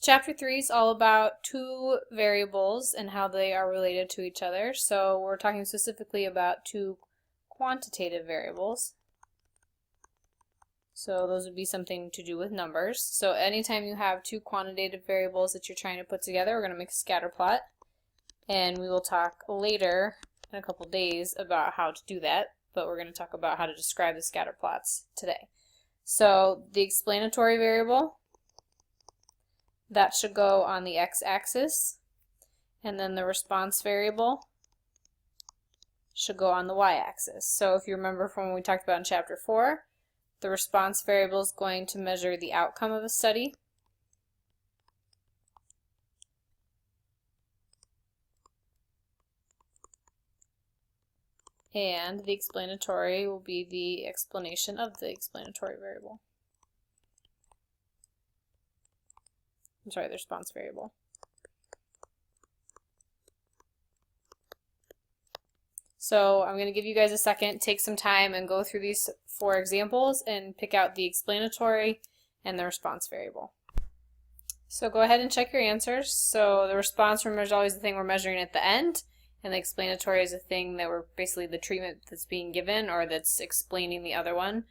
Chapter 3 is all about two variables and how they are related to each other. So we're talking specifically about two quantitative variables. So those would be something to do with numbers. So anytime you have two quantitative variables that you're trying to put together, we're going to make a scatter plot. And we will talk later in a couple days about how to do that, but we're going to talk about how to describe the scatter plots today. So the explanatory variable, that should go on the x-axis, and then the response variable should go on the y-axis. So if you remember from when we talked about in chapter 4, the response variable is going to measure the outcome of a study. And the explanatory will be the explanation of the explanatory variable. I'm sorry, the response variable. So I'm going to give you guys a second, take some time and go through these 4 examples and pick out the explanatory and the response variable. So go ahead and check your answers. So the response, remember, is always the thing we're measuring at the end, and the explanatory is a thing that we're basically the treatment that's being given or that's explaining the other one.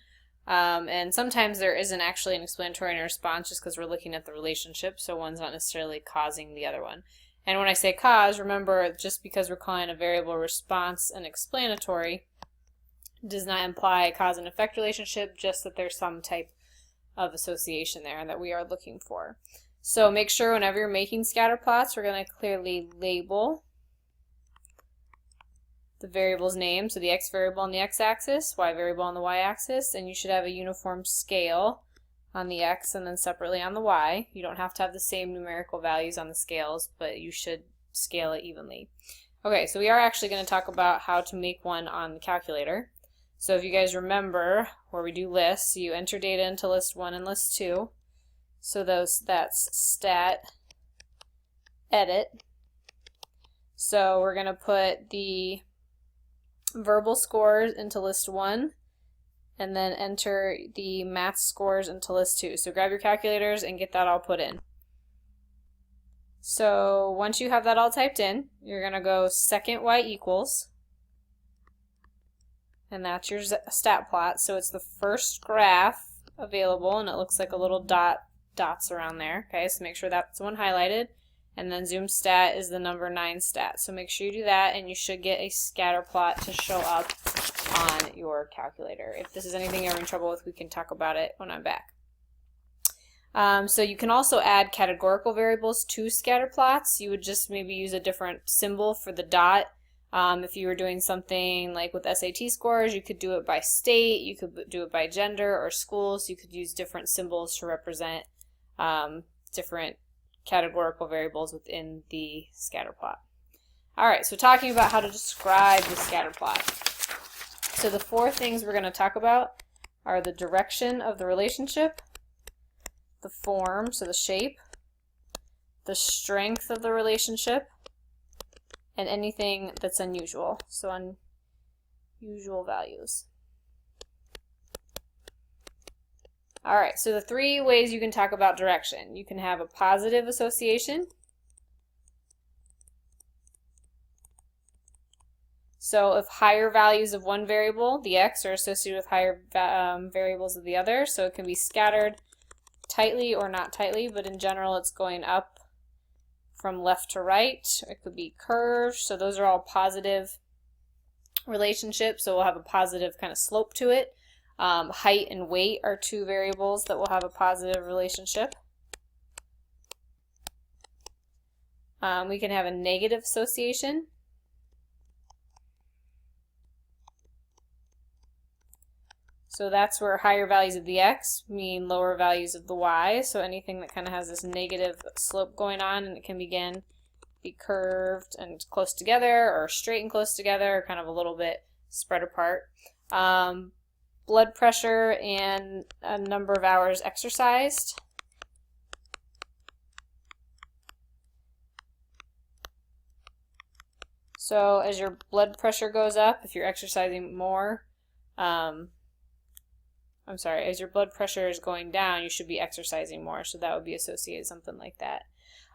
And sometimes there isn't actually an explanatory and a response just because we're looking at the relationship, so one's not necessarily causing the other one. And when I say cause, remember, just because we're calling a variable response an explanatory does not imply a cause and effect relationship, just that there's some type of association there that we are looking for. So make sure whenever you're making scatter plots, we're going to clearly label the variable's name, so the x variable on the x-axis, y variable on the y-axis, and you should have a uniform scale on the x and then separately on the y. You don't have to have the same numerical values on the scales, but you should scale it evenly. Okay, so we are actually going to talk about how to make one on the calculator. So if you guys remember where we do lists, you enter data into list 1 and list 2. So that's stat edit. So we're going to put the verbal scores into list 1 and then enter the math scores into list 2. So grab your calculators and get that all put in. So once you have that all typed in, you're going to go second y equals, and that's your stat plot. So it's the first graph available, and it looks like a little dots around there. Okay, so make sure that's the one highlighted. And then zoom stat is the number 9 stat. So make sure you do that, and you should get a scatter plot to show up on your calculator. If this is anything you're having trouble with, we can talk about it when I'm back. So you can also add categorical variables to scatter plots. You would just maybe use a different symbol for the dot. If you were doing something like with SAT scores, you could do it by state, you could do it by gender or schools. You could use different symbols to represent different categorical variables within the scatter plot. Alright, so talking about how to describe the scatter plot. So the 4 things we're going to talk about are the direction of the relationship, the form, so the shape, the strength of the relationship, and anything that's unusual, so unusual values. Alright, so the 3 ways you can talk about direction. You can have a positive association. So if higher values of one variable, the x, are associated with higher variables of the other, so it can be scattered tightly or not tightly, but in general it's going up from left to right. It could be curved, so those are all positive relationships, so we'll have a positive kind of slope to it. Height and weight are 2 variables that will have a positive relationship. We can have a negative association. So that's where higher values of the x mean lower values of the y. So anything that kind of has this negative slope going on, and it can be curved and close together, or straight and close together, or kind of a little bit spread apart. Blood pressure and a number of hours exercised. So as your blood pressure goes up, if you're exercising more, I'm sorry, as your blood pressure is going down, you should be exercising more. So that would be associated something like that.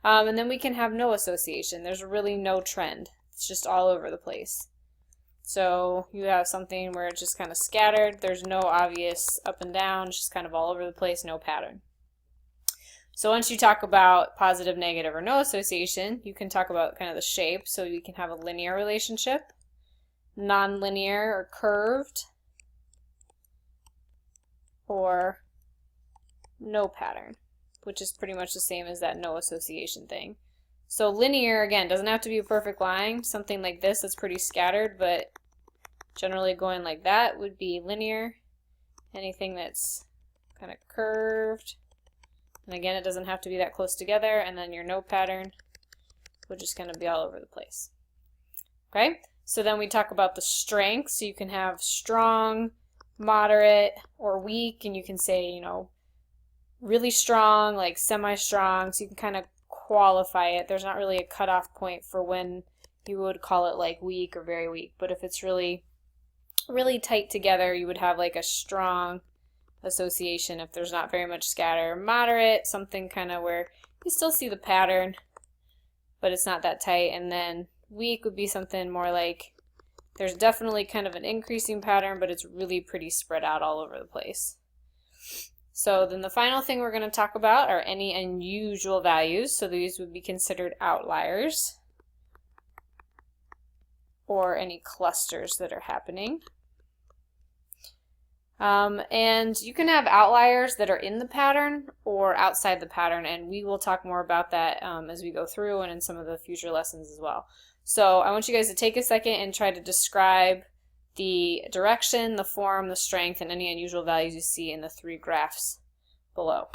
And then we can have no association. There's really no trend. It's just all over the place. So you have something where it's just kind of scattered. There's no obvious up and down. It's just kind of all over the place, no pattern. So once you talk about positive, negative, or no association, you can talk about kind of the shape. So you can have a linear relationship, nonlinear or curved, or no pattern, which is pretty much the same as that no association thing. So linear, again, doesn't have to be a perfect line. Something like this that's pretty scattered, but generally going like that would be linear. Anything that's kind of curved, and again, it doesn't have to be that close together, and then your no pattern would just kind of be all over the place. Okay, so then we talk about the strength. So you can have strong, moderate, or weak, and you can say, you know, really strong, like semi-strong, so you can kind of qualify it. There's not really a cutoff point for when you would call it like weak or very weak, but if it's really tight together, you would have like a strong association if there's not very much scatter. Moderate, something kind of where you still see the pattern, but it's not that tight. And then weak would be something more like there's definitely kind of an increasing pattern, but it's really pretty spread out all over the place. So then the final thing we're going to talk about are any unusual values. So these would be considered outliers, or any clusters that are happening. And you can have outliers that are in the pattern or outside the pattern, and we will talk more about that as we go through and in some of the future lessons as well. So I want you guys to take a second and try to describe the direction, the form, the strength, and any unusual values you see in the three graphs below.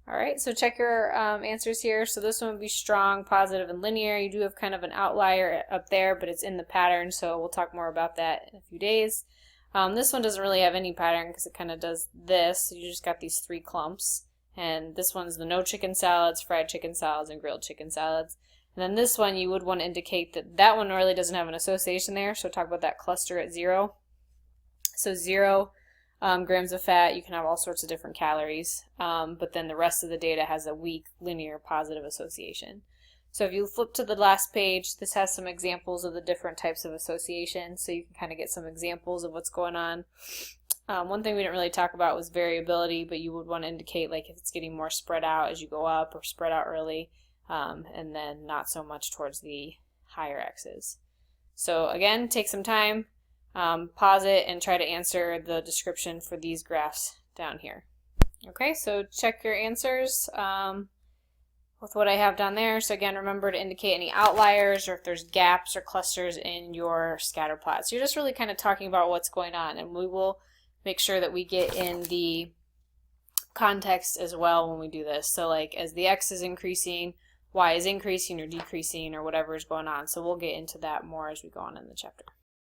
All right, so check your answers here. So this one would be strong, positive, and linear. You do have kind of an outlier up there, but it's in the pattern, so we'll talk more about that in a few days. This one doesn't really have any pattern because it kind of does this. So you just got these three clumps. And this one's the no chicken salads, fried chicken salads, and grilled chicken salads. And then this one, you would want to indicate that that one really doesn't have an association there. So talk about that cluster at 0. So 0 grams of fat, you can have all sorts of different calories. But then the rest of the data has a weak, linear, positive association. So if you flip to the last page, this has some examples of the different types of association. So you can kind of get some examples of what's going on. One thing we didn't really talk about was variability, but you would want to indicate like if it's getting more spread out as you go up or spread out early. And then not so much towards the higher x's. So again, take some time, pause it, and try to answer the description for these graphs down here. Okay, so check your answers with what I have down there. So again, remember to indicate any outliers or if there's gaps or clusters in your scatter plot. So you're just really kind of talking about what's going on, and we will make sure that we get in the context as well when we do this. So like as the x is increasing, y is increasing or decreasing or whatever is going on. So we'll get into that more as we go on in the chapter.